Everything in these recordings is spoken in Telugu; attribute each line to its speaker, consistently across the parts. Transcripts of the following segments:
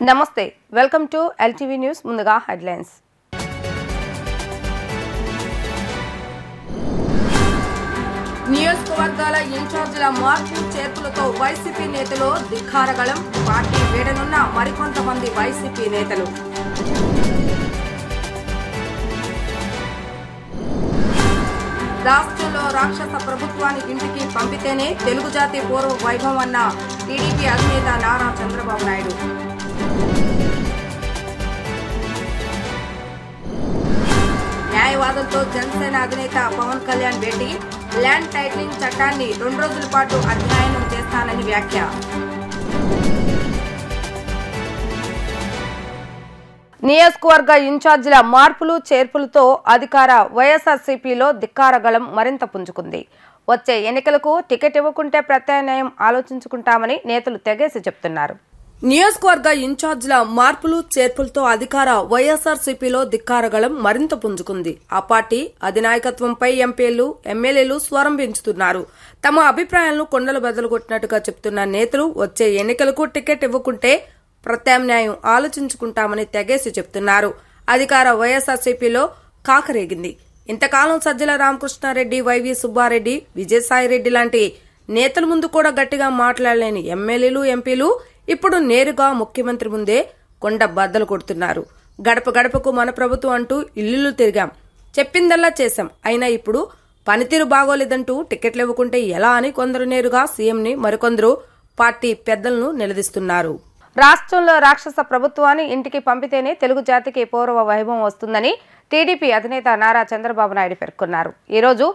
Speaker 1: నమస్తే వెల్కమ్ టు ఎల్టీవీ న్యూస్ ముందుగా హెడ్లైన్స్ నియోజకవర్గాల ఇన్ఛార్జీల మార్పు చేర్పులతో వైసీపీ నేతలు ధిక్కారగళం పార్టీ వీడనున్న మరికొంతమంది వైసీపీ నేతలు రాష్ట్రంలో రాక్షస ప్రభుత్వాన్ని ఇంటికి పంపితేనే తెలుగు జాతి పూర్వ వైభవం అన్న టీడీపీ అధినేత నారా చంద్రబాబు నాయుడు న్యాయవాదులతో జనసేన అధినేత పవన్ కళ్యాణ్ భేటీ ల్యాండ్ టైటిలింగ్ చట్టాన్ని 2 రోజుల పాటు అధ్యయనం చేస్తానని వ్యాఖ్య నియోజకవర్గ ఇన్ఛార్జీల మార్పులు చేర్పులతో అధికార వైఎస్ఆర్సీపీలో ధిక్కారగళం మరింత పుంజుకుంది. వచ్చే ఎన్నికలకు టికెట్ ఇవ్వకుంటే ప్రత్యామ్నాయం ఆలోచించుకుంటామని నేతలు తెగేసి చెప్తున్నారు. నియోజకవర్గ ఇన్ఛార్జీల మార్పులు చేర్పులతో అధికార వైఎస్ఆర్సీపీలో ధిక్కారగళం మరింత పుంజుకుంది. ఆ పార్టీ అధినాయకత్వంపై ఎంపీలు ఎమ్మెల్యేలు స్వరం పెంచుతున్నారు. తమ అభిప్రాయాలను కొండలు బద్దలుకొట్టినట్టుగా చెప్తున్న నేతలు వచ్చే ఎన్నికలకు టికెట్ ఇవ్వకుంటే ప్రత్యామ్నాయం ఆలోచించుకుంటామని తెగేసి చెప్తున్నారు. అధికార వైఎస్ఆర్సీపీలో కాకరేగింది. ఇంతకాలం సజ్జల రామకృష్ణారెడ్డి, వైవి సుబ్బారెడ్డి, విజయసాయిరెడ్డి లాంటి నేతల ముందు కూడా గట్టిగా మాట్లాడలేని ఎమ్మెల్యేలు ఎంపీలు ఇప్పుడు నేరుగా ముఖ్యమంత్రి ముందే కొండ బద్దలు కొడుతున్నారు. గడప గడపకు మన ప్రభుత్వం అంటూ ఇల్లు తిరిగాం, చెప్పిందల్లా చేశాం, అయినా ఇప్పుడు పనితీరు బాగోలేదంటూ టికెట్లు ఇవ్వకుంటే ఎలా అని కొందరు నేరుగా సీఎంని, మరికొందరు పార్టీ పెద్దలను నిలదీస్తున్నారు. రాష్ట్రంలో రాక్షస ప్రభుత్వాన్ని ఇంటికి పంపితేనే తెలుగు జాతికి పూర్వ వైభవం వస్తుందని టీడీపీ అధినేత నారా చంద్రబాబు నాయుడు పేర్కొన్నారు. ఈరోజు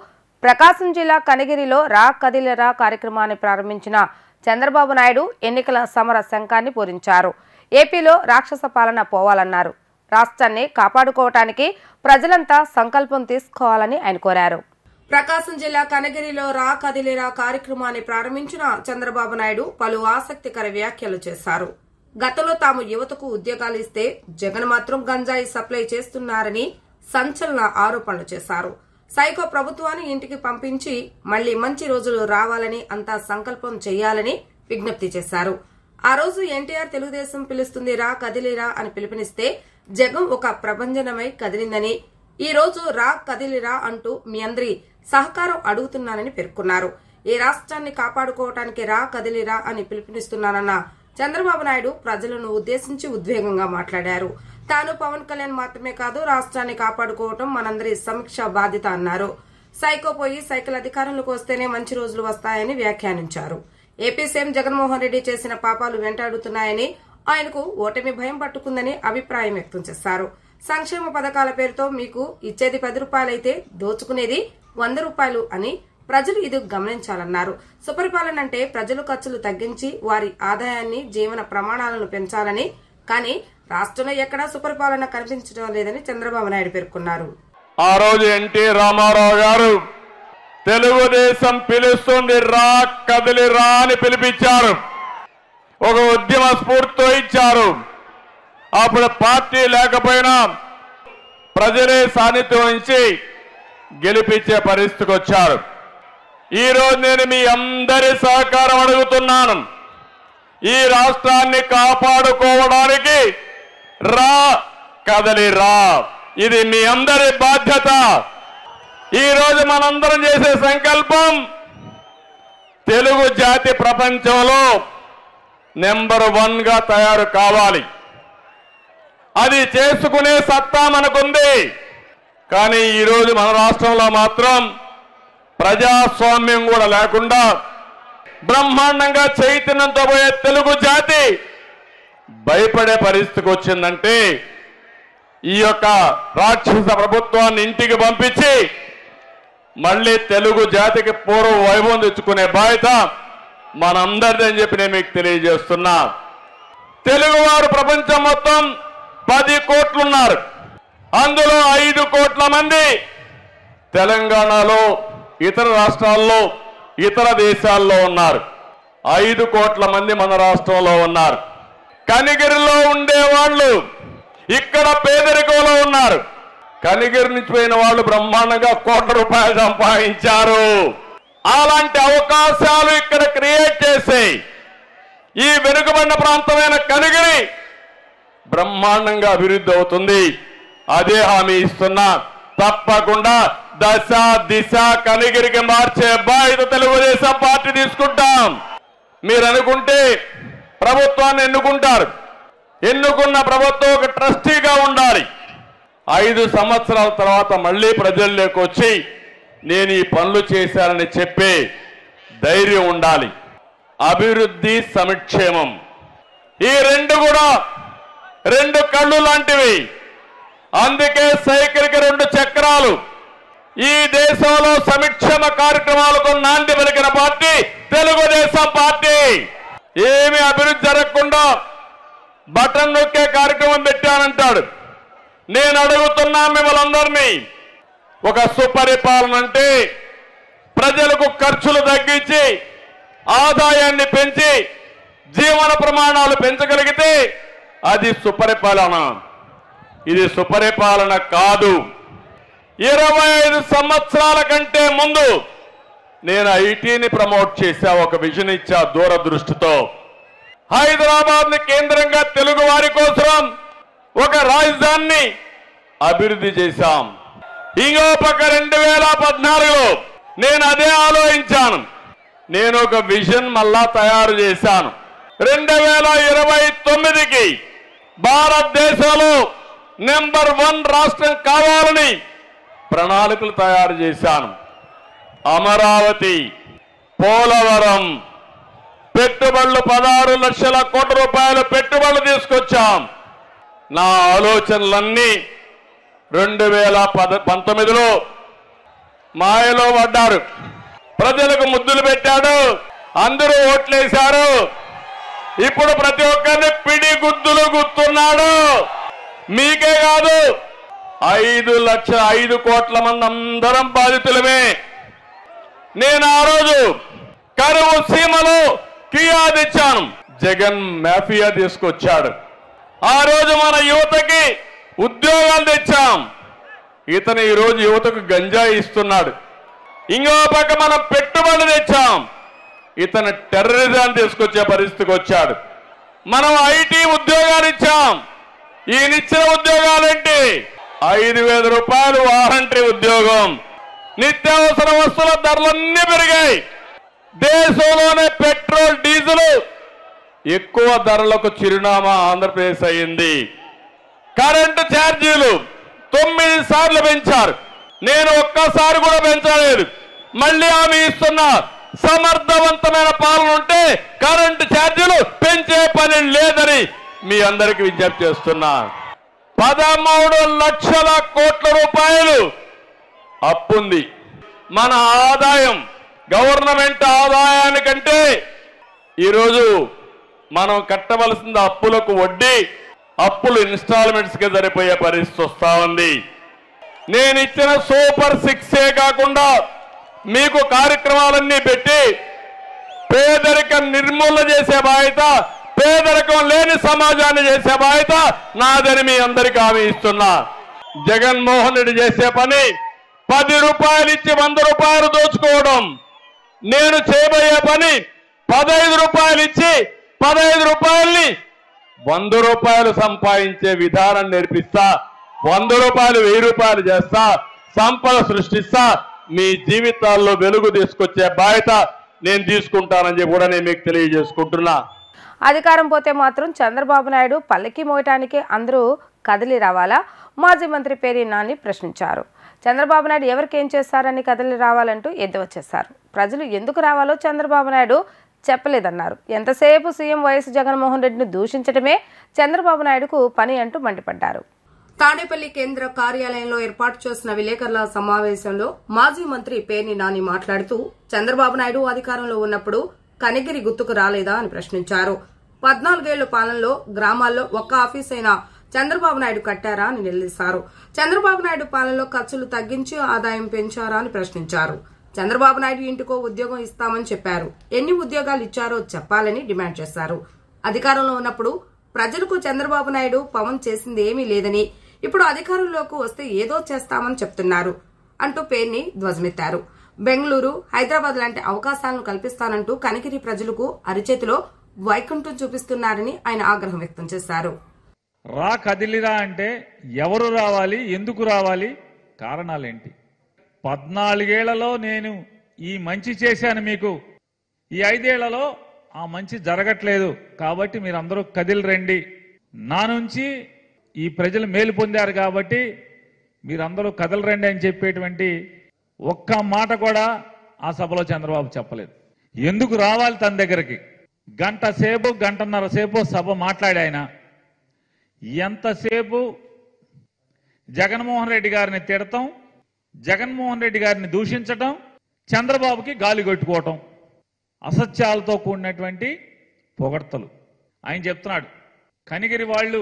Speaker 1: ప్రకాశం జిల్లా కనిగిరిలో రా కదిలిరా కార్యక్రమాన్ని ప్రారంభించిన చంద్రబాబు నాయుడు ఎన్నికల సమర శంఖాన్ని పూరించారు. ఏపీలో రాక్షస పాలన పోవాలన్నారు. రాష్ట్రాన్ని కాపాడుకోవటానికి ప్రజలంతా సంకల్పం తీసుకోవాలని ఆయన కోరారు. ప్రకాశం జిల్లా కనగిరిలో రా కదిలిరా కార్యక్రమాన్ని ప్రారంభించిన చంద్రబాబు నాయుడు పలు ఆసక్తికర వ్యాఖ్యలు చేశారు. గతంలో తాము యువతకు ఉద్యోగాలు ఇస్తే జగన్ మాత్రం గంజాయి సప్లై చేస్తున్నారని సంచలన ఆరోపణలు చేశారు. సైకో ప్రభుత్వాన్ని ఇంటికి పంపించి మళ్లీ మంచి రోజులు రావాలని అంతా సంకల్పం చేయాలని విజ్ఞప్తి చేశారు. ఆ రోజు ఎన్టీఆర్ తెలుగుదేశం పిలుస్తుంది రా కదిలిరా అని పిలుపునిస్తే జగన్ ఒక ప్రభంజనమై కదిలిందని, ఈ రోజు రా కదిలిరా అంటూ మీ అందరి సహకారం అడుగుతున్నానని పేర్కొన్నారు. ఈ రాష్ట్రాన్ని కాపాడుకోవటానికి రా కదిలిరా అని పిలుపునిస్తున్నానన్న చంద్రబాబు నాయుడు ప్రజలను ఉద్దేశించి ఉద్వేగంగా మాట్లాడారు. తాను పవన్ కళ్యాణ్ మాత్రమే కాదు, రాష్ట్రాన్ని కాపాడుకోవటం మనందరి సమీక్ష బాధ్యత అన్నారు. సైకో పోయి సైకిల్ అధికారంలోకి వస్తేనే మంచి రోజులు వస్తాయని వ్యాఖ్యానించారు. ఏపీ సీఎం జగన్మోహన్ రెడ్డి చేసిన పాపాలు వెంటాడుతున్నాయని, ఆయనకు ఓటమి భయం పట్టుకుందని అభిప్రాయం వ్యక్తం చేశారు. సంక్షేమ పథకాల పేరుతో మీకు ఇచ్చేది 10 రూపాయలైతే దోచుకునేది 100 రూపాయలు అని ప్రజలు ఇది గమనించాలన్నారు. సుపరిపాలన అంటే ప్రజలు ఖర్చులు తగ్గించి వారి ఆదాయాన్ని, జీవన ప్రమాణాలను పెంచాలని, కానీ రాష్ట్రంలో ఎక్కడా సుపరిపాలన కనిపించడం లేదని చంద్రబాబు నాయుడు పేర్కొన్నారు.
Speaker 2: ఆ రోజు ఎన్టీ రామారావు గారు తెలుగుదేశం పిలుస్తుంది రా కదిలిరా అని పిలిపించారు. ఒక ఉద్యమ స్ఫూర్తితో ఇచ్చారు. అప్పుడు పార్టీ లేకపోయినా ప్రజలే సాన్నిధ్యం వహించి గెలిపించే పరిస్థితికి వచ్చారు. ఈ రోజు నేను మీ అందరి సహకారం అడుగుతున్నాను. ఈ రాష్ట్రాన్ని కాపాడుకోవడానికి రా కదలిరా, ఇది మీ అందరి బాధ్యత. ఈ రోజు మనందరం చేసే సంకల్పం తెలుగు జాతి ప్రపంచంలో నెంబర్ 1 గా తయారు కావాలి. అది చేసుకునే సత్తా మనకుంది. కానీ ఈరోజు మన రాష్ట్రంలో మాత్రం ప్రజాస్వామ్యం కూడా లేకుండా బ్రహ్మాండంగా చైతన్యంతో పోయే తెలుగు జాతి భయపడే పరిస్థితికి వచ్చిందంటే ఈ యొక్క రాక్షస ప్రభుత్వాన్ని ఇంటికి పంపించి మళ్ళీ తెలుగు జాతికి పూర్వ వైభవం తెచ్చుకునే బాధ్యత మనందరిదని చెప్పి నేను మీకు తెలియజేస్తున్నా. తెలుగువారు ప్రపంచం మొత్తం 10 కోట్లున్నారు. అందులో 5 కోట్ల మంది తెలంగాణలో, ఇతర రాష్ట్రాల్లో, ఇతర దేశాల్లో ఉన్నారు. 5 కోట్ల మంది మన రాష్ట్రంలో ఉన్నారు. కనిగిరిలో ఉండేవాళ్ళు ఇక్కడ పేదరికంలో ఉన్నారు. కనిగిరి నుంచి పోయిన వాళ్ళు బ్రహ్మాండంగా కోట్ల రూపాయలు సంపాదించారు. అలాంటి అవకాశాలు ఇక్కడ క్రియేట్ చేసి ఈ వెనుకబడిన ప్రాంతమైన కనిగిరి బ్రహ్మాండంగా అభివృద్ధి అవుతుంది. అదే హామీ ఇస్తున్నా. తప్పకుండా దశ దిశ కనిగిరికి మార్చే బాధ్యత తెలుగుదేశం పార్టీ తీసుకుంటాం. మీరు అనుకుంటే ప్రభుత్వాన్ని ఎన్నుకుంటారు. ఎన్నుకున్న ప్రభుత్వం ఒక ట్రస్టీగా ఉండాలి. 5 సంవత్సరాల తర్వాత మళ్ళీ ప్రజల్లోకి వచ్చి నేను ఈ పనులు చేశానని చెప్పే ధైర్యం ఉండాలి. అభివృద్ధి, సంక్షేమం ఈ రెండు కూడా 2 కళ్ళు లాంటివి. అందుకే సైకిల్కి 2 చక్రాలు. ఈ దేశంలో సంక్షేమ కార్యక్రమాలకు నాంది పలికిన పార్టీ తెలుగుదేశం పార్టీ. ఏమి అభివృద్ధి జరగకుండా బటన్ నొక్కే కార్యక్రమం పెట్టానంటాడు. నేను అడుగుతున్నా మిమ్మల్ని అందరినీ, ఒక సుపరిపాలన అంటే ప్రజలకు ఖర్చులు తగ్గించి ఆదాయాన్ని పెంచి జీవన ప్రమాణాలు పెంచగలిగితే అది సుపరిపాలన. ఇది సుపరిపాలన కాదు. 25 సంవత్సరాల కంటే ముందు నేను ఐటీని ప్రమోట్ చేశా, ఒక విజన్ ఇచ్చా దూరదృష్టితో. హైదరాబాద్ ని కేంద్రంగా తెలుగు వారి కోసం ఒక రాజధానిని అభివృద్ధి చేశాం. ఇంకో పక్క 2014లో నేను అదే ఆలోచించాను. నేను ఒక విజన్ మళ్ళా తయారు చేశాను. 2029కి భారతదేశంలో నెంబర్ 1 రాష్ట్రం కావాలని ప్రణాళికలు తయారు చేశాను. అమరావతి, పోలవరం పెట్టుబడులు 16 లక్షల కోట్ల రూపాయల పెట్టుబడులు తీసుకొచ్చాం. నా ఆలోచనలన్నీ 2019లో మాయలో పడ్డారు. ప్రజలకు ముద్దులు పెట్టాడు, అందరూ ఓట్లేశారు. ఇప్పుడు ప్రతి ఒక్కరిని పిడి గుద్దులు గుర్తున్నాడు. మీకే కాదు, 5 కోట్ల మంది అందరం బాధితులమే. నేను ఆ రోజు కరువు సీమలో కియా తెచ్చాను. జగన్ మాఫియా తీసుకొచ్చాడు. ఆ రోజు మన యువతకి ఉద్యోగాలు తెచ్చాం. ఇతను ఈ రోజు యువతకు గంజాయి ఇస్తున్నాడు. ఇంకో పక్క మనం పెట్టుబడులు తెచ్చాం. ఇతను టెర్రరిజాన్ని తీసుకొచ్చే పరిస్థితికి వచ్చాడు. మనం ఐటీ ఉద్యోగాలు ఇచ్చాం. ఈయనిచ్చిన ఉద్యోగాలేంటి? 5,000 రూపాయలు వారంటీ ఉద్యోగం. నిత్యావసర వస్తువుల ధరలన్నీ పెరిగాయి. దేశంలోనే పెట్రోల్, డీజిల్ ఎక్కువ ధరలకు చిరునామా ఆంధ్రప్రదేశ్ అయింది. కరెంటు ఛార్జీలు 9 సార్లు పెంచారు. నేను ఒక్కసారి కూడా పెంచలేదు. మళ్ళీ హామీ ఇస్తున్నా, సమర్థవంతమైన పాలన ఉంటే కరెంటు ఛార్జీలు పెంచే పని లేదని మీ అందరికీ విజ్ఞప్తి చేస్తున్నా. 13 లక్షల కోట్ల రూపాయలు అప్పుంది. మన ఆదాయం గవర్నమెంట్ ఆదాయానికంటే ఈరోజు మనం కట్టవలసిన అప్పులకు వడ్డీ, అప్పులు ఇన్స్టాల్మెంట్స్ కి సరిపోయే పరిస్థితి వస్తా ఉంది. నేను ఇచ్చిన సూపర్ 6 కాకుండా మీకు కార్యక్రమాలన్నీ పెట్టి పేదరికం నిర్మూలన చేసే బాధ్యత, పేదరికం లేని సమాజాన్ని చేసే బాధ్యత నాదని మీ అందరికీ హామీ ఇస్తున్నా. జగన్మోహన్ రెడ్డి చేసే పని 10 రూపాయలు ఇచ్చి 100 రూపాయలు దోచుకోవడం. నేను చేయబోయే పని 15 రూపాయలు ఇచ్చి 15 రూపాయల్ని 100 రూపాయలు సంపాదించే విధానం నేర్పిస్తా. 100 రూపాయలు 1000 రూపాయలు చేస్తా. సంపద సృష్టిస్తా. మీ జీవితాల్లో వెలుగు తీసుకొచ్చే బాధ్యత నేను తీసుకుంటానని చెప్పి కూడా నేను మీకు తెలియజేసుకుంటున్నా.
Speaker 1: అధికారం పోతే మాత్రం చంద్రబాబు నాయుడు పల్లకి మోయటానికి అందరూ కదిలి రావాలా? మాజీ మంత్రి పేర్ని నాని ప్రశ్నించారు. చంద్రబాబు నాయుడు ఎవరికి ఏం చేస్తారని కదిలి రావాలంటూ ఎద్దేవా చేశారు. ప్రజలు ఎందుకు రావాలో చంద్రబాబు నాయుడు చెప్పలేదన్నారు. ఎంతసేపు సీఎం వైఎస్ జగన్మోహన్ రెడ్డిని దూషించడమే చంద్రబాబు నాయుడుకు పని అంటూ మండిపడ్డారు. తాడేపల్లి కేంద్ర కార్యాలయంలో ఏర్పాటు చేసిన విలేకరుల సమావేశంలో మాజీ మంత్రి పేర్ని నాని మాట్లాడుతూ చంద్రబాబు నాయుడు అధికారంలో ఉన్నప్పుడు కనిగిరి గుర్తుకు రాలేదా అని ప్రశ్నించారు. 14 ఏళ్ల పాలనలో గ్రామాల్లో ఒక్క ఆఫీస్ అయినా చంద్రబాబు నాయుడు కట్టారా అని నిలదీశారు. చంద్రబాబు నాయుడు పాలనలో ఖర్చులు తగ్గించి ఆదాయం పెంచారా అని ప్రశ్నించారు. చంద్రబాబు నాయుడు ఇంటికో ఉద్యోగం ఇస్తామని చెప్పారు. ఎన్ని ఉద్యోగాలు ఇచ్చారో చెప్పాలని డిమాండ్ చేశారు. అధికారంలో ఉన్నప్పుడు ప్రజలకు చంద్రబాబు నాయుడు పవన్ చేసింది ఏమీ లేదని, ఇప్పుడు అధికారంలోకి వస్తే ఏదో చేస్తామని చెప్తున్నారు అంటూ పేర్ని ధ్వజమెత్తారు. బెంగళూరు, హైదరాబాద్ లాంటి అవకాశాలను కల్పిస్తానంటూ కనిగిరి ప్రజలకు అరిచేతిలో వైకుంఠం చూపిస్తున్నారని ఆయన ఆగ్రహం వ్యక్తం చేశారు.
Speaker 3: కదిలిరా అంటే ఎవరు రావాలి, ఎందుకు రావాలి, కారణాలేంటి? 14 ఏళ్లలో నేను ఈ మంచి చేశాను మీకు, ఈ 5 ఏళ్లలో ఆ మంచి జరగట్లేదు, కాబట్టి మీరందరూ కదిలి రండి, నా నుంచి ఈ ప్రజలు మేలు పొందారు కాబట్టి మీరందరూ కదలి రండి అని చెప్పేటువంటి ఒక్క మాట కూడా ఆ సభలో చంద్రబాబు చెప్పలేదు. ఎందుకు రావాలి తన దగ్గరికి? గంట సేపు, గంటన్నర సేపు సభ మాట్లాడి ఆయన ఎంతసేపు జగన్మోహన్ రెడ్డి గారిని తిడతాం, జగన్మోహన్ రెడ్డి గారిని దూషించటం, చంద్రబాబుకి గాలి కొట్టుకోవటం, అసత్యాలతో కూడినటువంటి పొగడ్తలు. ఆయన చెప్తున్నాడు కనిగిరి వాళ్ళు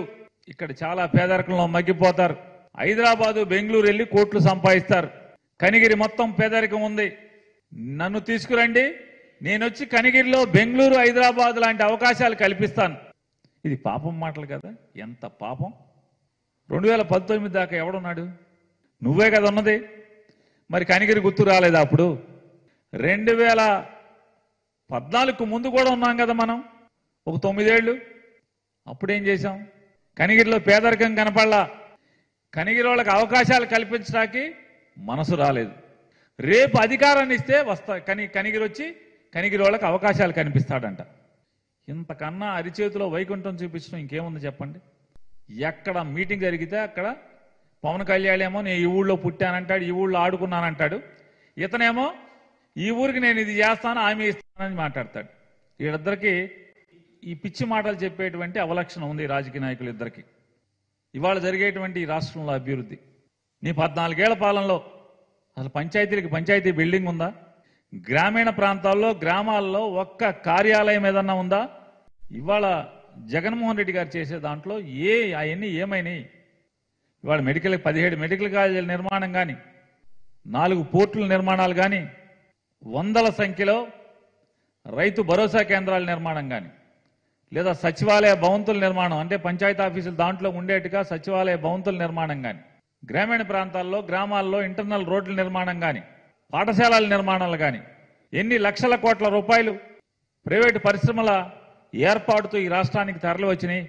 Speaker 3: ఇక్కడ చాలా పేదరికంలో మగ్గిపోతారు, హైదరాబాదు బెంగళూరు వెళ్ళి కోట్లు సంపాదిస్తారు, కనిగిరి మొత్తం పేదరికం ఉంది, నన్ను తీసుకురండి, నేను వచ్చి కనిగిరిలో బెంగళూరు హైదరాబాద్ లాంటి అవకాశాలు కల్పిస్తాను. ఇది పాపం మాటలు కదా, ఎంత పాపం. 2019 దాకా ఎవడున్నాడు? నువ్వే కదా ఉన్నది. మరి కనిగిరి గుర్తు రాలేదా? అప్పుడు 2014కు ముందు కూడా ఉన్నాం కదా మనం, ఒక 9 ఏళ్ళు. అప్పుడేం చేశాం? కనిగిరిలో పేదరికం కనపడలా, కనిగిరి వాళ్ళకి అవకాశాలు కల్పించడానికి మనసు రాలేదు. రేపు అధికారాన్ని ఇస్తే వస్తా కనిగిరి వచ్చి కనిగిరి వాళ్ళకి అవకాశాలు కనిపిస్తాడంట. ఇంతకన్నా అరిచేతిలో వైకుంఠం చూపించడం ఇంకేముంది చెప్పండి? ఎక్కడ మీటింగ్ జరిగితే అక్కడ పవన్ కళ్యాణ్ ఏమో నేను ఈ ఊళ్ళో పుట్టానంటాడు, ఈ ఊళ్ళో ఆడుకున్నానంటాడు, ఇతనేమో ఈ ఊరికి నేను ఇది చేస్తాను, హామీ ఇస్తానని మాట్లాడతాడు. వీళ్ళిద్దరికి ఈ పిచ్చి మాటలు చెప్పేటువంటి అవలక్షణం ఉంది రాజకీయ నాయకులు ఇద్దరికి. ఇవాళ జరిగేటువంటి ఈ రాష్ట్రంలో అభివృద్ధి, నీ 14 ఏళ్ల పాలనలో అసలు పంచాయతీ బిల్డింగ్ ఉందా? గ్రామీణ ప్రాంతాల్లో గ్రామాల్లో ఒక్క కార్యాలయం ఏదన్నా ఉందా? ఇవాళ జగన్మోహన్ రెడ్డి గారు చేసే దాంట్లో అవన్నీ ఏమైనాయి? ఇవాళ 17 మెడికల్ కాలేజీల నిర్మాణం కానీ, 4 పోర్టుల నిర్మాణాలు కానీ, వందల సంఖ్యలో రైతు భరోసా కేంద్రాల నిర్మాణం కానీ, లేదా సచివాలయ భవంతుల నిర్మాణం, అంటే పంచాయతీ ఆఫీసులు దాంట్లో ఉండేట్టుగా సచివాలయ భవంతుల నిర్మాణం కానీ, గ్రామీణ ప్రాంతాల్లో గ్రామాల్లో ఇంటర్నల్ రోడ్ల నిర్మాణం కానీ, పాఠశాలల నిర్మాణాలు కానీ, ఎన్ని లక్షల కోట్ల రూపాయలు ప్రైవేటు పరిశ్రమల ఏర్పాటుతో ఈ రాష్ట్రానికి తరలి వచ్చినాయి.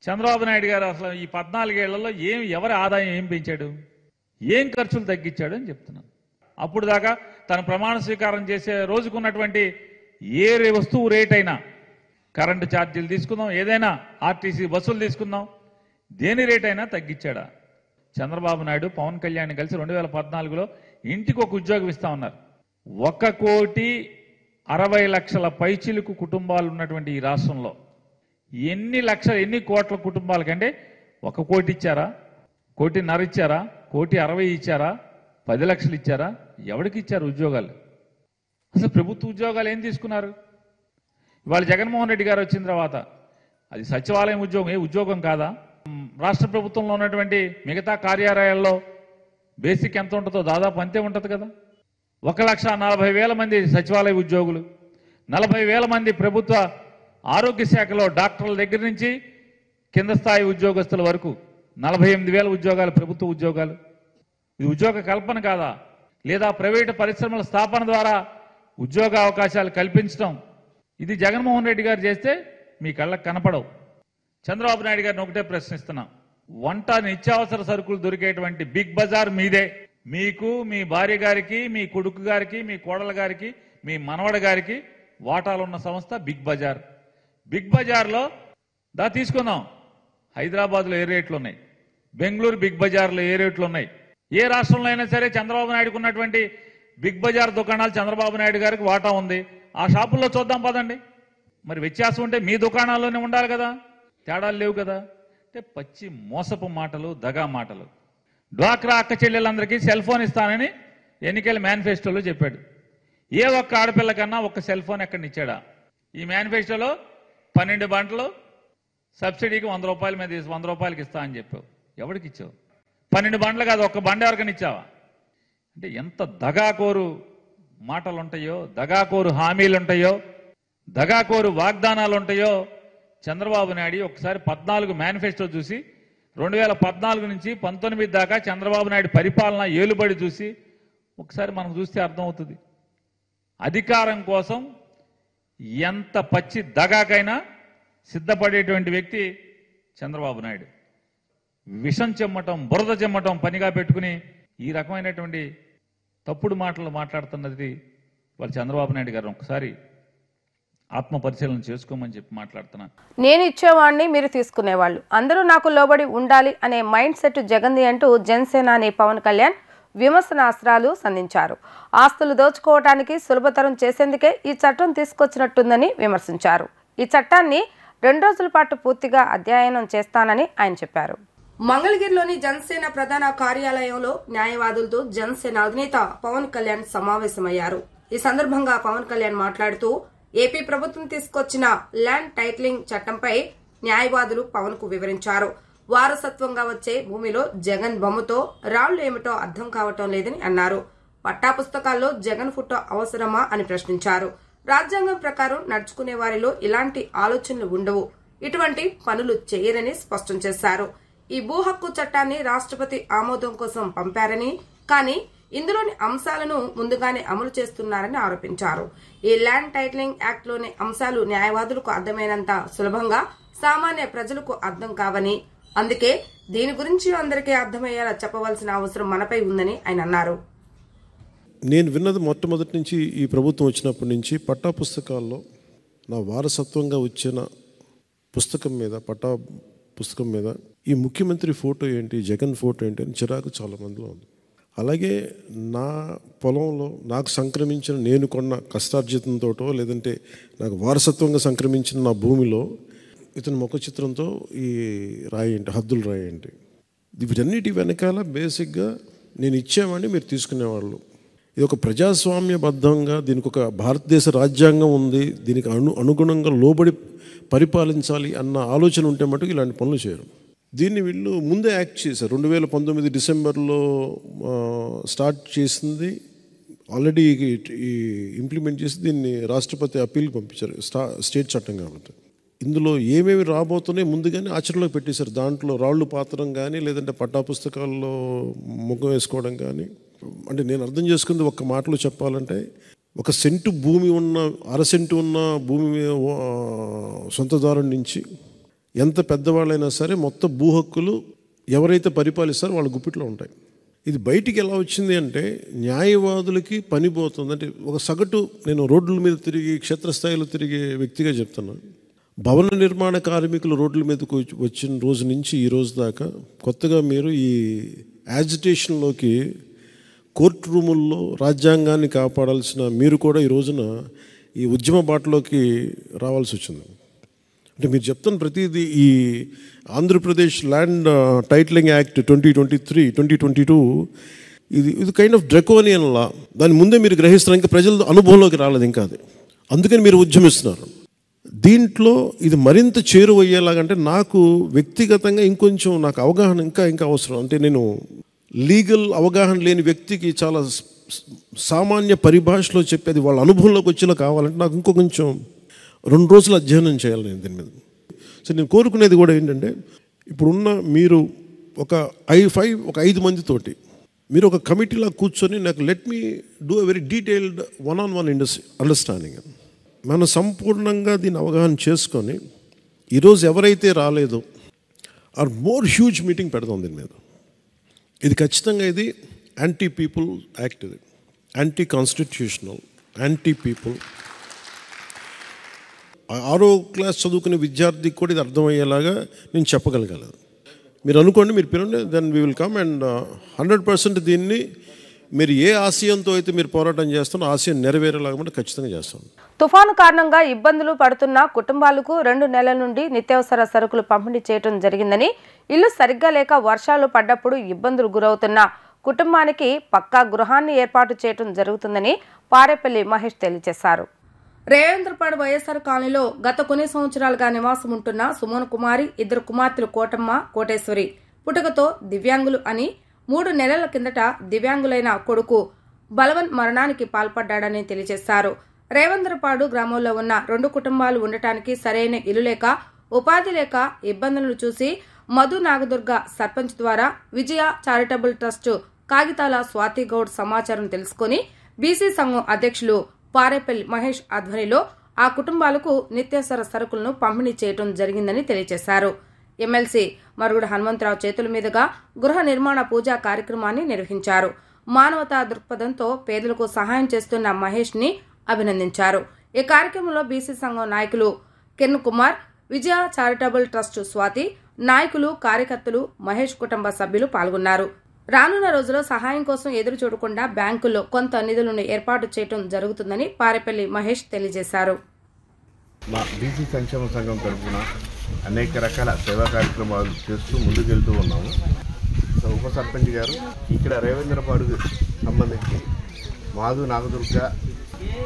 Speaker 3: చంద్రబాబు నాయుడు గారు అసలు ఈ 14 ఏళ్లలో ఎవరి ఆదాయం ఏం పెంచాడు, ఏం ఖర్చులు తగ్గించాడు అని చెప్తున్నాను. అప్పుడు దాకా తన ప్రమాణ స్వీకారం చేసే రోజుకున్నటువంటి ఏ వస్తువు రేట్ అయినా, కరెంటు ఛార్జీలు తీసుకుందాం, ఏదైనా ఆర్టీసీ బస్సులు తీసుకుందాం, దేని రేట్ అయినా తగ్గించాడా? చంద్రబాబు నాయుడు పవన్ కళ్యాణ్ కలిసి 2014లో ఇంటికి ఒక ఉద్యోగం ఇస్తా ఉన్నారు. 1,60,00,000 పైచిలుకు కుటుంబాలు ఉన్నటువంటి ఈ రాష్ట్రంలో ఎన్ని కోట్ల కుటుంబాలకంటే 1 కోటి ఇచ్చారా, 1.5 కోటి ఇచ్చారా, 1,60,00,000 ఇచ్చారా, 10 లక్షలు ఇచ్చారా? ఎవరికి ఇచ్చారు ఉద్యోగాలు? అసలు ప్రభుత్వ ఉద్యోగాలు ఏం తీసుకున్నారు? ఇవాళ జగన్మోహన్ రెడ్డి గారు వచ్చిన తర్వాత అది సచివాలయం ఉద్యోగం, ఉద్యోగం కాదా? రాష్ట్ర ప్రభుత్వంలో ఉన్నటువంటి మిగతా కార్యాలయాల్లో బేసిక్ ఎంత ఉంటుందో దాదాపు అంతే ఉంటుంది కదా. 1,40,000 మంది సచివాలయ ఉద్యోగులు, 40,000 మంది ప్రభుత్వ ఆరోగ్య శాఖలో డాక్టర్ల దగ్గర నుంచి కింద స్థాయి ఉద్యోగస్తుల వరకు 48,000 ఉద్యోగాలు ప్రభుత్వ ఉద్యోగాలు. ఇది ఉద్యోగ కల్పన కాదా? లేదా ప్రైవేటు పరిశ్రమల స్థాపన ద్వారా ఉద్యోగ అవకాశాలు కల్పించడం, ఇది జగన్మోహన్ రెడ్డి గారు చేస్తే మీ కళ్ళకు కనపడవు. చంద్రబాబు నాయుడు గారిని ఒకటే ప్రశ్నిస్తున్నా, వంట నిత్యావసర సరుకులు దొరికేటువంటి బిగ్ బజార్ మీదే. మీకు, మీ భార్య గారికి, మీ కొడుకు గారికి, మీ కోడల గారికి, మీ మనవడ గారికి వాటాలున్న సంస్థ బిగ్ బజార్. బిగ్ బజార్లో తీసుకుందాం, హైదరాబాద్లో ఏ రేట్లు ఉన్నాయి, బెంగళూరు బిగ్ బజార్లో ఏ రేట్లు ఉన్నాయి, ఏ రాష్ట్రంలో అయినా సరే చంద్రబాబు నాయుడుకు ఉన్నటువంటి బిగ్ బజార్ దుకాణాలు చంద్రబాబు నాయుడు గారికి వాటా ఉంది. ఆ షాపుల్లో చూద్దాం పదండి. మరి వ్యత్యాసం ఉంటే మీ దుకాణాల్లోనే ఉండాలి కదా, తేడాలు లేవు కదా. అంటే పచ్చి మోసపు మాటలు, దగా మాటలు. డ్వాక్రా అక్క చెల్లెలందరికీ సెల్ ఫోన్ ఇస్తానని ఎన్నికల మేనిఫెస్టోలో చెప్పాడు. ఏ ఒక్క ఆడపిల్ల కన్నా ఒక్క సెల్ ఫోన్ ఎక్కడినిచ్చాడా? ఈ మేనిఫెస్టోలో 12 బండ్లు సబ్సిడీకి 100 రూపాయల మీద 100 రూపాయలకి ఇస్తా అని చెప్పావు. ఎవరికి ఇచ్చావు? 12 బండ్లు కాదు, ఒక్క బండి ఎవరికైనా ఇచ్చావా? అంటే ఎంత దగాకోరు మాటలు ఉంటాయో, దగాకోరు హామీలు ఉంటాయో, దగాకోరు వాగ్దానాలు ఉంటాయో. చంద్రబాబు నాయుడు ఒకసారి 14 మేనిఫెస్టో చూసి 2014 నుంచి 19 దాకా చంద్రబాబు నాయుడు పరిపాలన ఏలుబడి చూసి ఒకసారి మనం చూస్తే అర్థమవుతుంది. అధికారం కోసం ఎంత పచ్చి దగాకైనా సిద్ధపడేటువంటి వ్యక్తి చంద్రబాబు నాయుడు. విషం చెమ్మటం, బురద చెమ్మటం పనిగా పెట్టుకుని ఈ రకమైనటువంటి తప్పుడు మాటలు మాట్లాడుతున్నది వాళ్ళు చంద్రబాబు నాయుడు గారు ఒకసారి ఆత్మ పరిశీలన చేసుకోమని చెప్పి మాట్లాడుతున్నాను.
Speaker 1: నేను ఇచ్చేవాడిని, మీరు తీసుకునేవాళ్ళు, అందరూ నాకు లోబడి ఉండాలి అనే మైండ్ సెట్ జగన్ది అంటూ జనసేనాని పవన్ కళ్యాణ్ విమర్శనాస్త్రాలు సంధించారు. ఆస్తులు దోచుకోవడానికి సులభతరం చేసేందుకే ఈ చట్టం తీసుకొచ్చినట్టుందని విమర్శించారు. ఈ చట్టాన్ని 2 రోజుల పాటు పూర్తిగా అధ్యయనం చేస్తానని ఆయన చెప్పారు. మంగళగిరిలోని జనసేన ప్రధాన కార్యాలయంలో న్యాయవాదులతో జనసేన అధినేత పవన్ కళ్యాణ్ సమావేశమయ్యారు. ఈ సందర్భంగా పవన్ కళ్యాణ్ మాట్లాడుతూ ఏపీ ప్రభుత్వం తీసుకొచ్చిన ల్యాండ్ టైటిలింగ్ చట్టంపై న్యాయవాదులు పవన్ కు వివరించారు. వారసత్వంగా వచ్చే భూమిలో జగన్ బొమ్మతో రాళ్లు ఏమిటో అర్థం కావటం లేదని అన్నారు. పట్టా పుస్తకాల్లో జగన్ ఫోటో అవసరమా అని ప్రశ్నించారు. రాజ్యాంగం ప్రకారం నడుచుకునే వారిలో ఇలాంటి ఆలోచనలు ఉండవు, ఇటువంటి పనులు చేయరని స్పష్టం చేశారు. ఈ భూ హక్కు చట్టాన్ని రాష్ట్రపతి ఆమోదం కోసం పంపారని, కానీ ఇందులోని అంశాలను ముందుగానే అమలు చేస్తున్నారని ఆరోపించారు. ఈ ల్యాండ్ టైటిలింగ్ యాక్ట్ లోని అంశాలు న్యాయవాదులకు అర్థమైనంత సులభంగా సామాన్య ప్రజలకు అర్థం కావని, అందుకే దీని గురించి అందరికీ అర్థమయ్యేలా చెప్పవలసిన అవసరం మనపై ఉందని ఆయన అన్నారు.
Speaker 4: నేను విన్నది మొట్టమొదటి నుంచి ఈ ప్రభుత్వం వచ్చినప్పటి నుంచి పట్టా పుస్తకాల్లో నా వారసత్వంగా వచ్చిన పుస్తకం మీద, పట్టా పుస్తకం మీద ఈ ముఖ్యమంత్రి ఫోటో ఏంటి, జగన్ ఫోటో ఏంటి అని చిరాకు చాలా మందిలో ఉంది. అలాగే నా పొలంలో నాకు సంక్రమించిన, నేను కొన్న కష్టార్జితంతోటో లేదంటే నాకు వారసత్వంగా సంక్రమించిన నా భూమిలో ఇతని ముఖ చిత్రంతో ఈ రాయి ఏంటి, హద్దులు రాయి ఏంటి, వీటన్నిటి వెనకాల బేసిక్గా నేను ఇచ్చేవాడిని, మీరు తీసుకునేవాళ్ళు. ఇది ఒక ప్రజాస్వామ్యబద్ధంగా దీనికి ఒక భారతదేశ రాజ్యాంగం ఉంది, దీనికి అనుగుణంగా లోబడి పరిపాలించాలి అన్న ఆలోచన ఉంటే మటుకు ఇలాంటి పనులు చేయరు. దీన్ని వీళ్ళు ముందే యాక్ట్ చేశారు. 2019 డిసెంబర్లో స్టార్ట్ చేసింది, ఆల్రెడీ ఇంప్లిమెంట్ చేసి దీన్ని రాష్ట్రపతి అప్పీల్కి పంపించారు. స్టేట్ చట్టం కాబట్టి ఇందులో ఏమేమి రాబోతున్నాయి ముందుగానే ఆచరణలో పెట్టేశారు. దాంట్లో రాళ్ళు పాతడం కానీ, లేదంటే పట్టా పుస్తకాల్లో ముఖం వేసుకోవడం కానీ. అంటే నేను అర్థం చేసుకుంది ఒక్క మాటలో చెప్పాలంటే, 1 సెంటు భూమి ఉన్న, 1/2 సెంటు ఉన్న భూమి సొంతదారుడి నుంచి ఎంత పెద్దవాళ్ళైనా సరే మొత్తం భూ హక్కులు ఎవరైతే పరిపాలిస్తారో వాళ్ళ గుప్పిట్లో ఉంటాయి. ఇది బయటికి ఎలా వచ్చింది అంటే, న్యాయవాదులకి పని పోతుంది. అంటే ఒక సగటు, నేను రోడ్ల మీద తిరిగి క్షేత్రస్థాయిలో తిరిగే వ్యక్తిగా చెప్తున్నాను, భవన నిర్మాణ కార్మికులు రోడ్ల మీదకు వచ్చిన రోజు నుంచి ఈ రోజు దాకా కొత్తగా మీరు ఈ యాజిటేషన్లోకి, కోర్టు రూముల్లో రాజ్యాంగాన్ని కాపాడాల్సిన మీరు కూడా ఈ రోజున ఈ ఉద్యమ బాటలోకి రావాల్సి వచ్చింది. అంటే మీరు చెప్తున్న ప్రతిదీ ఈ ఆంధ్రప్రదేశ్ ల్యాండ్ టైటిలింగ్ యాక్ట్ 2022 ఇది కైండ్ ఆఫ్ డ్రకోనియన్ లా. దాని ముందే మీరు గ్రహిస్తున్నారు, ఇంకా ప్రజల అనుభవంలోకి రాలేదు ఇంకా అది. అందుకని మీరు ఉద్యమిస్తున్నారు. దీంట్లో ఇది మరింత చేరువయ్యేలాగంటే నాకు వ్యక్తిగతంగా ఇంకొంచెం నాకు అవగాహన ఇంకా అవసరం. అంటే నేను లీగల్ అవగాహన లేని వ్యక్తికి చాలా సామాన్య పరిభాషలో చెప్పేది వాళ్ళ అనుభవంలోకి వచ్చేలా కావాలంటే నాకు ఇంకో కొంచెం 2 రోజులు అధ్యయనం చేయాలి నేను దీని మీద. సో నేను కోరుకునేది కూడా ఏంటంటే, ఇప్పుడున్న మీరు ఒక 5 మందితోటి మీరు ఒక కమిటీలా కూర్చొని నాకు let me do a very detailed one-on-one understanding. మనం సంపూర్ణంగా దీన్ని అవగాహన చేసుకొని ఈరోజు ఎవరైతే రాలేదో ఆర్ మోర్ హ్యూజ్ మీటింగ్ పెడతాం దీని మీద. ఇది ఖచ్చితంగా ఇది యాంటీ పీపుల్ యాక్ట్, ఇది యాంటీ కాన్స్టిట్యూషనల్, యాంటీ పీపుల్. 6వ క్లాస్ చదువుకునే విద్యార్థికి కూడా ఇది అర్థమయ్యేలాగా నేను చెప్పగలగాలి. మీరు అనుకోండి, మీరు పిలండి, then we will come and 100% దీన్ని మీరు ఏ ఆశయంతో అయితే మీరు పోరాటం చేస్తారో ఆశయం నెరవేరేలాగా ఖచ్చితంగా చేస్తాం.
Speaker 1: తుఫాను కారణంగా ఇబ్బందులు పడుతున్న కుటుంబాలకు 2 నెలల నుండి నిత్యావసర సరుకులు పంపిణీ చేయడం జరిగిందని, ఇల్లు సరిగ్గా లేక వర్షాలు పడ్డప్పుడు ఇబ్బందులు గురవుతున్న కుటుంబానికి పక్కా గృహాన్ని ఏర్పాటు చేయడం జరుగుతుందని పారేపల్లి మహేష్ తెలియజేశారు. రేవేంద్రపాడు వైఎస్ఆర్ కాలనీలో గత కొన్ని సంవత్సరాలుగా నివాసం ఉంటున్న సుమన్ కుమారి, 2 కుమార్తెలు కోటమ్మ, కోటేశ్వరి పుట్టుకతో దివ్యాంగులు అని, 3 నెలల కిందట దివ్యాంగులైన కొడుకు బలవన్ మరణానికి పాల్పడ్డాడని తెలియజేశారు. రేవేంద్రపాడు గ్రామంలో ఉన్న 2 కుటుంబాలు ఉండటానికి సరైన ఇల్లు లేక, ఉపాధి లేక ఇబ్బందులను చూసి మధు నాగదుర్గ సర్పంచ్ ద్వారా విజయ చారిటబుల్ ట్రస్ట్ కాగితాల స్వాతి గౌడ్ సమాచారం తెలుసుకుని బీసీ సంఘం అధ్యక్షులు పారేపల్లి మహేష్ ఆధ్వర్యంలో ఆ కుటుంబాలకు నిత్యావసర సరుకులను పంపిణీ చేయడం జరిగిందని తెలియజేశారు. ఎమ్మెల్సీ మరుగుడు హనుమంతరావు చేతుల మీదుగా గృహ నిర్మాణ పూజా కార్యక్రమాన్ని నిర్వహించారు. మానవతా దృక్పథంతో పేదలకు సహాయం చేస్తున్న మహేష్ ని అభినందించారు. ఈ కార్యక్రమంలో బీసీ సంఘం నాయకులు కిరణ్ కుమార్, విజయ చారిటబుల్ ట్రస్ట్ స్వాతి, నాయకులు, కార్యకర్తలు, మహేష్ కుటుంబ సభ్యులు పాల్గొన్నారు. రానున్న రోజుల్లో సహాయం కోసం ఎదురు చూడకుండా బ్యాంకుల్లో కొంత నిధులను ఏర్పాటు చేయడం జరుగుతుందని పారేపల్లి మహేష్ తెలియజేశారు.
Speaker 5: మా బీసీ సంక్షేమ సంఘం తరఫున అనేక రకాల సేవా కార్యక్రమాలు చేస్తూ ముందుకెళ్తూ ఉన్నాము. ఉప సర్పంచ్ గారు ఇక్కడ రేవేంద్రపాడుకు సంబంధించి మాధు నాగదుర్గ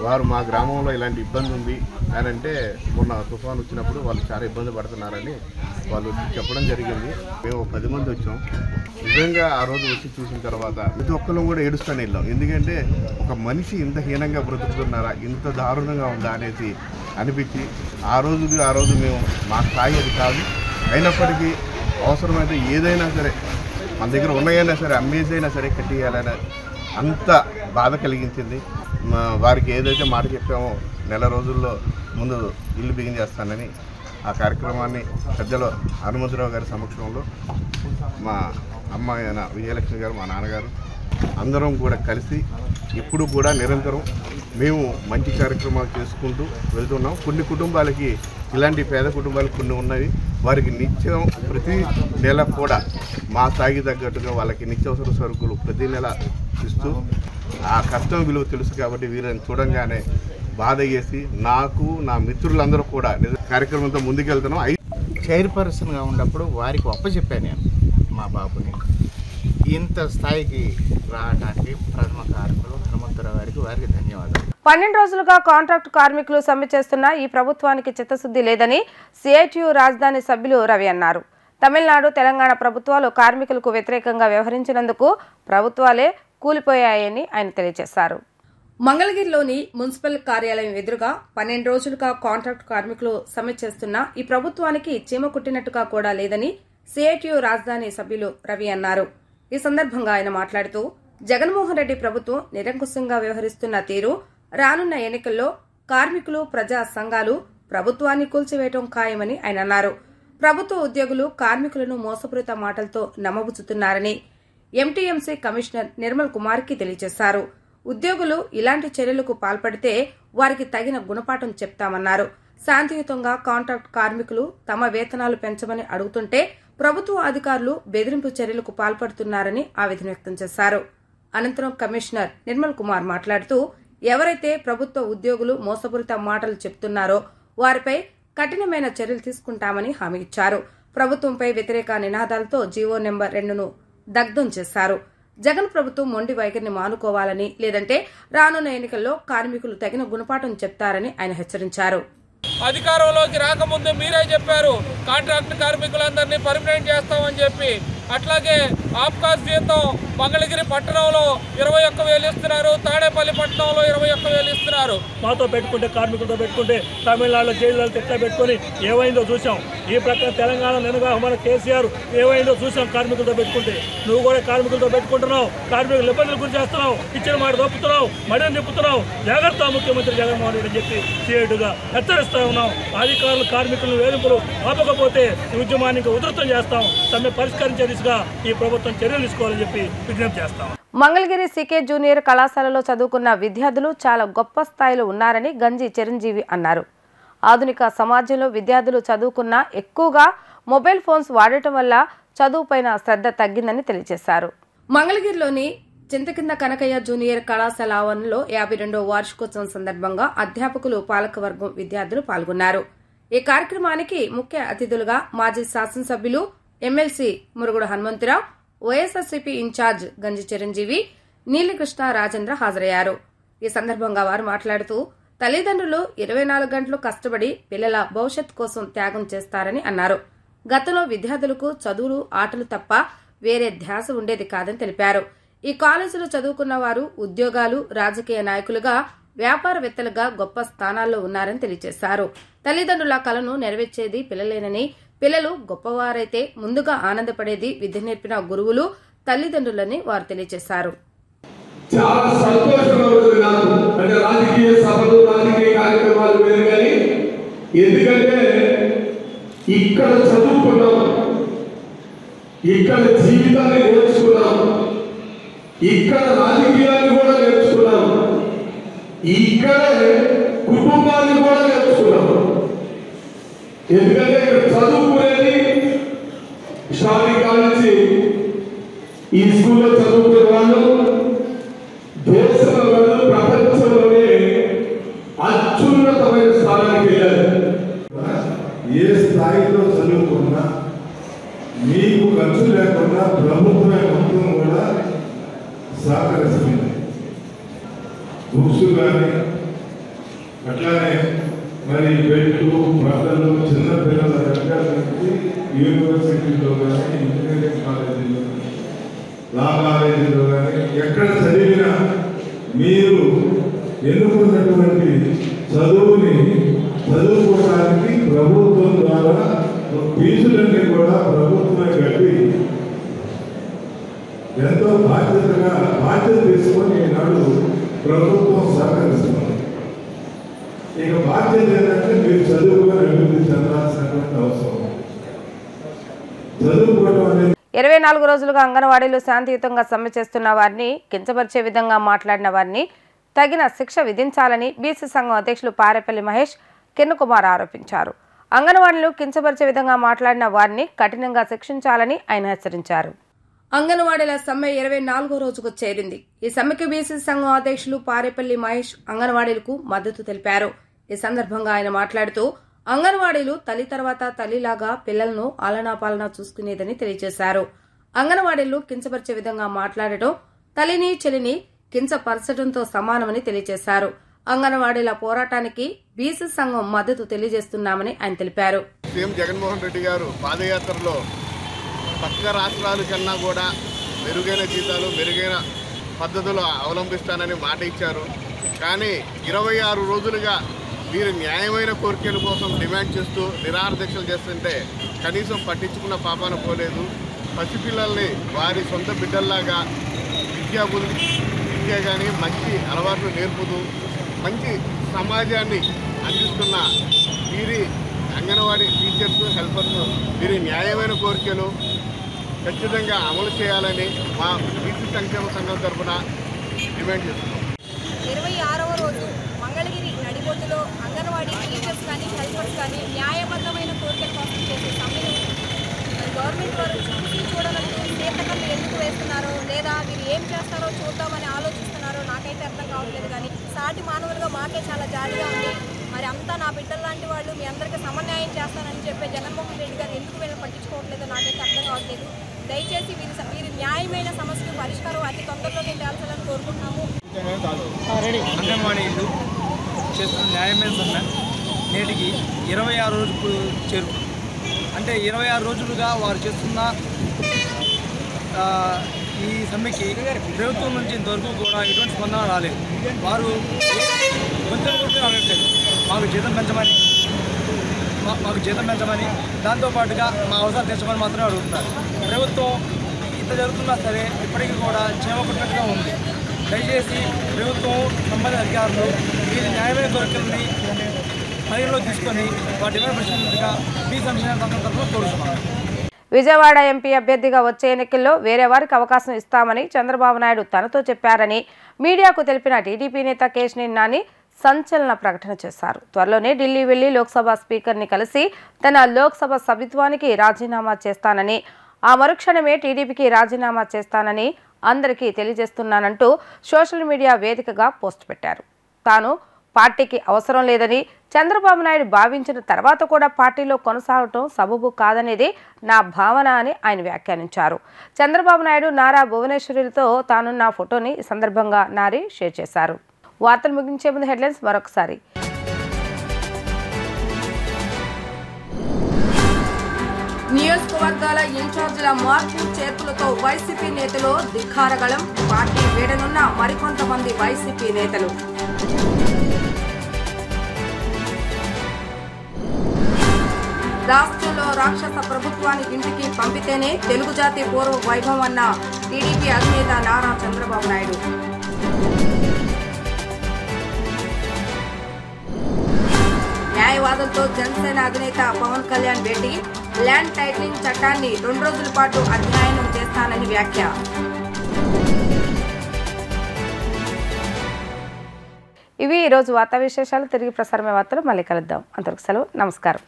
Speaker 5: వారు మా గ్రామంలో ఇలాంటి ఇబ్బంది ఉంది అని అంటే మొన్న తుఫాను వచ్చినప్పుడు వాళ్ళు చాలా ఇబ్బంది పడుతున్నారని వాళ్ళు చెప్పడం జరిగింది. మేము 10 మంది వచ్చాం. నిజంగా ఆ రోజు వచ్చి చూసిన తర్వాత ప్రతి ఒక్కరు కూడా ఏడుస్తూనే వెళ్ళాం. ఎందుకంటే ఒక మనిషి ఇంత హీనంగా బ్రతుకుతున్నారా, ఇంత దారుణంగా ఉందా అనేసి అనిపించి ఆ రోజు మేము మా స్థాయి అది కాదు, అయినప్పటికీ అవసరమైతే ఏదైనా సరే మన దగ్గర ఉన్నాయైనా సరే అమ్మేసైనా సరే కట్టేయాలని అంత బాధ కలిగించింది. వారికి ఏదైతే మాట చెప్పామో నెల రోజుల్లో ముందు ఇల్లు బిగిన్ చేస్తానని ఆ కార్యక్రమాన్ని పెద్దలు హనుమంతరావు గారి సమక్షంలో మా అమ్మాయి అయిన విజయలక్ష్మి గారు, మా నాన్నగారు అందరం కూడా కలిసి ఎప్పుడు కూడా నిరంతరం మేము మంచి కార్యక్రమాలు చేసుకుంటూ వెళ్తున్నాం. కొన్ని కుటుంబాలకి ఇలాంటి పేద కుటుంబాలు కొన్ని ఉన్నాయి. వారికి నిత్యం ప్రతి నెల కూడా మా స్థాయికి తగ్గట్టుగా వాళ్ళకి నిత్యావసర సరుకులు ప్రతి నెల ఇస్తూ ఆ కష్టం విలువ తెలుసు కాబట్టి వీళ్ళని చూడంగానే బాధ చేసి నాకు నా మిత్రులందరూ కూడా కార్యక్రమంతో ముందుకెళ్తున్నాం.
Speaker 6: చైర్పర్సన్గా ఉన్నప్పుడు వారికి ఒప్పచెప్పాను నేను మా బాబుని. ఇంత స్థాయికి రావడానికి ప్రథమ కారకులు హనుమంతరావు గారికి వారికి ధన్యవాదాలు.
Speaker 1: 12 రోజులుగా కాంట్రాక్టు కార్మికులు సమ్మె చేస్తున్న ఈ ప్రభుత్వానికి చిత్తశుద్ధి లేదని సిఐటియు రాజధాని సభ్యులు రవి అన్నారు. తమిళనాడు, తెలంగాణ ప్రభుత్వాలు కార్మికులకు వ్యతిరేకంగా వ్యవహరించినందుకు ప్రభుత్వాలే కూలిపోయాయని ఆయన తెలియజేశారు. మంగళగిరిలోని మున్సిపల్ కార్యాలయం ఎదురుగా 12 రోజులుగా కాంట్రాక్టు కార్మికులు సమ్మె చేస్తున్న ఈ ప్రభుత్వానికి చీమ కుట్టినట్టుగా కూడా లేదని సిఐటియు రాజధాని సభ్యులు రవి అన్నారు. ఈ సందర్భంగా ఆయన మాట్లాడుతూ జగన్మోహన్ రెడ్డి ప్రభుత్వం నిరంకుశంగా వ్యవహరిస్తున్న తీరు, రానున్న ఎన్నికల్లో కార్మికులు, ప్రజా సంఘాలు ప్రభుత్వాన్ని కూల్చివేయడం ఖాయమని ఆయన అన్నారు. ప్రభుత్వ ఉద్యోగులు కార్మికులను మోసపూరిత మాటలతో నమ్మబుచ్చుతున్నారని ఎంటీఎంసీ కమిషనర్ నిర్మల్ కుమార్కి తెలియజేశారు. ఉద్యోగులు ఇలాంటి చర్యలకు పాల్పడితే వారికి తగిన గుణపాఠం చెప్తామన్నారు. శాంతియుతంగా కాంట్రాక్ట్ కార్మికులు తమ వేతనాలు పెంచమని అడుగుతుంటే ప్రభుత్వ అధికారులు బెదిరింపు చర్యలకు పాల్పడుతున్నారని ఆవేదన వ్యక్తం చేశారు. అనంతరం కమిషనర్ నిర్మల్ కుమార్ మాట్లాడుతూ ఎవరైతే ప్రభుత్వ ఉద్యోగులు మోసపూరిత మాటలు చెప్తున్నారో వారిపై కఠినమైన చర్యలు తీసుకుంటామని హామీ ఇచ్చారు. ప్రభుత్వంపై వ్యతిరేక నినాదాలతో జీవో నెంబర్ 2ను దగ్ధం చేశారు. జగన్ ప్రభుత్వం మొండి వైఖరిని మానుకోవాలని, లేదంటే రానున్న ఎన్నికల్లో కార్మికులు తగిన గుణపాఠం చెప్తారని ఆయన హెచ్చరించారు.
Speaker 7: అధికారంలోకి రాకముందు మీరే చెప్పారు కాంట్రాక్ట్ కార్మికులందరినీ పర్మనెంట్ చేస్తామని చెప్పి. అట్లాగే ఆప్కాస్ జీతం మంగళగిరి పట్టణంలో 21,000 ఇస్తున్నారు, తాడేపల్లి పట్టణంలో 21,000 ఇస్తున్నారు.
Speaker 8: మాతో పెట్టుకుంటే, కార్మికులతో పెట్టుకుంటే తమిళనాడులో జైల్లో తెట్లా పెట్టుకొని ఏమైందో చూసాం. ఈ ప్రకారం తెలంగాణ నిన్నగా మన కేసీఆర్ ఏమైందో చూసాం. కార్మికులతో పెట్టుకుంటే నువ్వు కూడా కార్మికులతో పెట్టుకుంటున్నావు, కార్మికులు ఇబ్బందులు గురి చేస్తున్నావు, ఇచ్చిన మాట తప్పుతున్నావు, మడిని తిప్పుతున్నావు. జాగ్రత్త ముఖ్యమంత్రి జగన్మోహన్ రెడ్డి అని చెప్పి సీఐటుగా హెచ్చరిస్తా ఉన్నాం. అధికారులు కార్మికులను వేధింపులు ఆపకపోతే ఈ ఉద్యమాన్ని ఉధృతం చేస్తాం. సమ్మె పరిష్కరించే దిశగా ఈ ప్రభుత్వం చర్యలు తీసుకోవాలని చెప్పి విజ్ఞప్తి చేస్తాం.
Speaker 1: మంగళగిరి సికే జూనియర్ కళాశాలలో చదువుకున్న విద్యార్థులు చాలా గొప్ప స్థాయిలో ఉన్నారని గంజి చిరంజీవి అన్నారు. ఆధునిక సమాజంలో విద్యార్థులు చదువుకున్న ఎక్కువగా మొబైల్ ఫోన్స్ వాడటం వల్ల చదువుపైన శ్రద్ధ తగ్గిందని తెలియజేశారు. మంగళగిరిలోని చింతకింద కనకయ్య జూనియర్ కళాశాల ఆవరణలో 52వ వార్షికోత్సవం సందర్భంగా అధ్యాపకులు, పాలకవర్గం, విద్యార్థులు పాల్గొన్నారు. ఈ కార్యక్రమానికి ముఖ్య అతిథులుగా మాజీ శాసనసభ్యులు, ఎమ్మెల్సీ మురుగుడు హనుమంతరావు, వైఎస్ఆర్సీపీ ఇన్ఛార్జ్ గంజి చిరంజీవి, నీలికృష్ణ రాజేంద్ర హాజరయ్యారు. ఈ సందర్భంగా వారు మాట్లాడుతూ తల్లిదండ్రులు 24 గంటలు కష్టపడి పిల్లల భవిష్యత్ కోసం త్యాగం చేస్తారని అన్నారు. గతంలో విద్యార్థులకు చదువులు, ఆటలు తప్ప వేరే ధ్యాస ఉండేది కాదని తెలిపారు. ఈ కాలేజీలో చదువుకున్న వారు ఉద్యోగాలు, రాజకీయ నాయకులుగా, వ్యాపారవేత్తలుగా గొప్ప స్థానాల్లో ఉన్నారని తెలియజేశారు. తల్లిదండ్రుల కలను నెరవేర్చేది పిల్లలేనని, పిల్లలు గొప్పవారైతే ముందుగా ఆనందపడేది విద్య నేర్పిన గురువులు, తల్లిదండ్రులని వారు తెలియజేశారు.
Speaker 9: చాలా సంతోషంగా ఉంది నాకు. అంటే రాజకీయ సభలు, రాజకీయ కార్యక్రమాలు వేరు కానీ, ఎందుకంటే ఇక్కడ చదువుకున్నాం, ఇక్కడ జీవితాన్ని నేర్చుకున్నాం, ఇక్కడ రాజకీయాన్ని కూడా నేర్చుకున్నాం, ఇక్కడే కుటుంబాన్ని కూడా నేర్చుకున్నాం. ఎందుకంటే ఇక్కడ చదువుకునేది షాపింగ్ కాలేజీ ఈ స్కూల్లో చదువుకునే వాళ్ళు దేశంలో ప్రపంచంలోనే అత్యున్నతమైన స్థానానికి వెళ్ళారు.
Speaker 10: ఏ స్థాయిలో చదువుకున్నా మీకు ఖర్చు లేకుండా ప్రభుత్వమే మొత్తం కూడా సహకరిస్తుంది. బుక్స్ కానీ అట్లానే మరి బెడ్లు బట్టలు చిన్నపిల్లల దగ్గర నుంచి యూనివర్సిటీలో కానీ ఇంజనీరింగ్ కాలేజీలో కానీ లా కాలేజీలో కానీ ఎక్కడ చదివినా మీరు ఎన్నుకున్నటువంటి చదువుని చదువుకోవడానికి ప్రభుత్వం ద్వారా ఫీజులన్నీ కూడా ప్రభుత్వమే కట్టి ఎంతో బాధ్యత తీసుకొని ఈనాడు ప్రభుత్వం సహకరిస్తుంది. ఇక బాధ్యత ఏంటంటే మీరు చదువుకొని అభివృద్ధి చెందాల్సినటువంటి అవసరం. చదువుకోవడం అనేది
Speaker 1: 24 రోజులుగా అంగన్వాడీలు శాంతియుతంగా సమ్మె చేస్తున్న వారిని కించపరిచే విధంగా మాట్లాడిన వారిని తగిన శిక్ష విధించాలని బీసీ సంఘం అధ్యక్షులు పారేపల్లి మహేష్ కిరణ్కుమార్ ఆరోపించారు. అంగన్వాడీలు కించపరిచే విధంగా మాట్లాడిన వారిని కఠినంగా శిక్షించాలని ఆయన హెచ్చరించారు. అంగన్వాడీల సమ్మె 24వ రోజుకు చేరింది. ఈ సమ్మెకి బీసీ సంఘం అధ్యక్షులు పారేపల్లి మహేష్ అంగన్వాడీలకు మద్దతు తెలిపారు. ఈ సందర్భంగా ఆయన మాట్లాడుతూ అంగన్వాడీలు తల్లి తర్వాత తల్లిలాగా పిల్లలను ఆలనాపాలనా చూసుకునేదని తెలియజేశారు. అంగన్వాడీలు కించపరిచే విధంగా మాట్లాడటం తల్లిని చెల్లిని కించపరచడంతో సమానమని తెలియజేశారు. అంగన్వాడీల పోరాటానికి బీసీ సంఘం మద్దతు తెలియజేస్తున్నామని ఆయన తెలిపారు.
Speaker 5: సీఎం జగన్మోహన్ రెడ్డి గారు పాదయాత్రలో పక్క రాష్ట్రాల కన్నా కూడా మెరుగైన జీతాలు మెరుగైన పద్ధతులు అవలంబిస్తానని మాట ఇచ్చారు. కానీ 26 రోజులుగా వీరు న్యాయమైన కోరికల కోసం డిమాండ్ చేస్తూ నిరాహార దీక్షలు చేస్తుంటే కనీసం పట్టించుకున్న పాపాన పోలేదు. పసిపిల్లల్ని వారి సొంత బిడ్డల్లాగా విద్య కానీ మంచి అలవాట్లు నేర్పుతూ మంచి సమాజాన్ని అందిస్తున్న వీరి అంగన్వాడీ టీచర్స్ హెల్పర్స్ వీరి న్యాయమైన కోరికలు ఖచ్చితంగా అమలు చేయాలని మా బీసీ సంక్షేమ సంఘం తరఫున డిమాండ్ చేస్తున్నాం.
Speaker 11: 26వ రోజు మంగళగిరి నడిబొడ్డులో అంగన్వాడీ టీచర్స్ కానీ హెల్పర్స్ కానీ న్యాయబద్ధమైన కోరికల కోసం చేసే సమ్మెను గవర్నమెంట్ వారు చూసి చూడనట్టు చేతకళ్ళు ఎందుకు వేస్తున్నారో లేదా వీరు ఏం చేస్తారో చూద్దామని ఆలోచిస్తున్నారో నాకైతే అర్థం కావట్లేదు. కానీ సాటి మానవులుగా మాకే చాలా జాలిగా ఉంది. మరి అంతా నా బిడ్డల లాంటి వాళ్ళు మీ అందరికీ సమన్యాయం చేస్తానని చెప్పే జగన్మోహన్ రెడ్డి గారు ఎందుకు వీళ్ళని పట్టించుకోవట్లేదో నాకైతే అర్థం కావట్లేదు. దయచేసి వీరి న్యాయమైన సమస్యకు పరిష్కారం అతి తొందరలోనే తేల్చాలని కోరుకుంటున్నాము.
Speaker 12: అంగన్వాడీలు చేస్తున్న న్యాయమైన సమ్మె నేటికి 26 రోజులు చేరుకుంది. అంటే 26 రోజులుగా వారు చేస్తున్న ఈ సమ్మెకి ప్రభుత్వం నుంచి ఇంతవరకు కూడా ఎటువంటి స్పందన రాలేదు. వారు కొంచెం కూడా అనట్లేదు. మాకు జీతం పెంచమని దాంతోపాటుగా మా అవసరాలు తెచ్చమని మాత్రమే అడుగుతున్నారు. ప్రభుత్వం ఇంత జరుగుతున్నా సరే ఇప్పటికీ కూడా చేమకున్నట్టుగా ఉంది. దయచేసి ప్రభుత్వం సంబంధిత అధికారులు వీరి న్యాయమైన కోరికలని పరిగణలో తీసుకొని వాటి మీద ప్రశ్నించగా మీ సంక్షేమ సంఘం తరఫున కోరుతున్నాను.
Speaker 1: విజయవాడ ఎంపీ అభ్యర్థిగా వచ్చే ఎన్నికల్లో వేరే వారికి అవకాశం ఇస్తామని చంద్రబాబు నాయుడు తనతో చెప్పారని మీడియాకు తెలిపిన టీడీపీ నేత కేశినేని నాని సంచలన ప్రకటన చేశారు. త్వరలోనే ఢిల్లీ వెళ్లి లోక్సభ స్పీకర్ని కలిసి తన లోక్సభ సభ్యత్వానికి రాజీనామా చేస్తానని, ఆ మరుక్షణమే టీడీపీకి రాజీనామా చేస్తానని అందరికీ తెలియజేస్తున్నానంటూ సోషల్ మీడియా వేదికగా పోస్ట్ పెట్టారు. తాను పార్టీకి అవసరం లేదని, చంద్రబాబు నాయుడు భావించిన తర్వాత కూడా పార్టీలో కొనసాగటం సబబు కాదనేది నా భావన అని ఆయన వ్యాఖ్యానించారు. చంద్రబాబు నాయుడు నారా భువనేశ్వరితో తానున్న ఫోటోని ఈ సందర్భంగా నారి షేర్ చేశారు. వార్తలు ముగించే ముందు హెడ్లైన్స్ మరొకసారి. నియోజకవర్గాల ఇన్ఛార్జీల మార్పు చేర్పులతో వైసీపీ నేతలు ధిక్కారగళం, పార్టీ వీడనున్న మరికొంతమంది వైసీపీ నేతలు. రాష్ట్రంలో రాక్షస ప్రభుత్వాన్ని ఇంటికి పంపితేనే తెలుగు జాతి పూర్వ వైభవం అన్న టీడీపీ అధినేత నారా చంద్రబాబు నాయుడు. న్యాయవాదులతో జనసేన అధినేత పవన్ కళ్యాణ్ భేటీ, ల్యాండ్ టైటిలింగ్ చట్టాన్ని 2 రోజుల పాటు అధ్యయనం చేస్తానని వ్యాఖ్య. ఇవి ఈరోజు వార్తా విశేషాలు. తిరిగి ప్రసారమే వార్తలు మళ్ళీ కలుద్దాం. అంతవరకు సెలవు. నమస్కారం.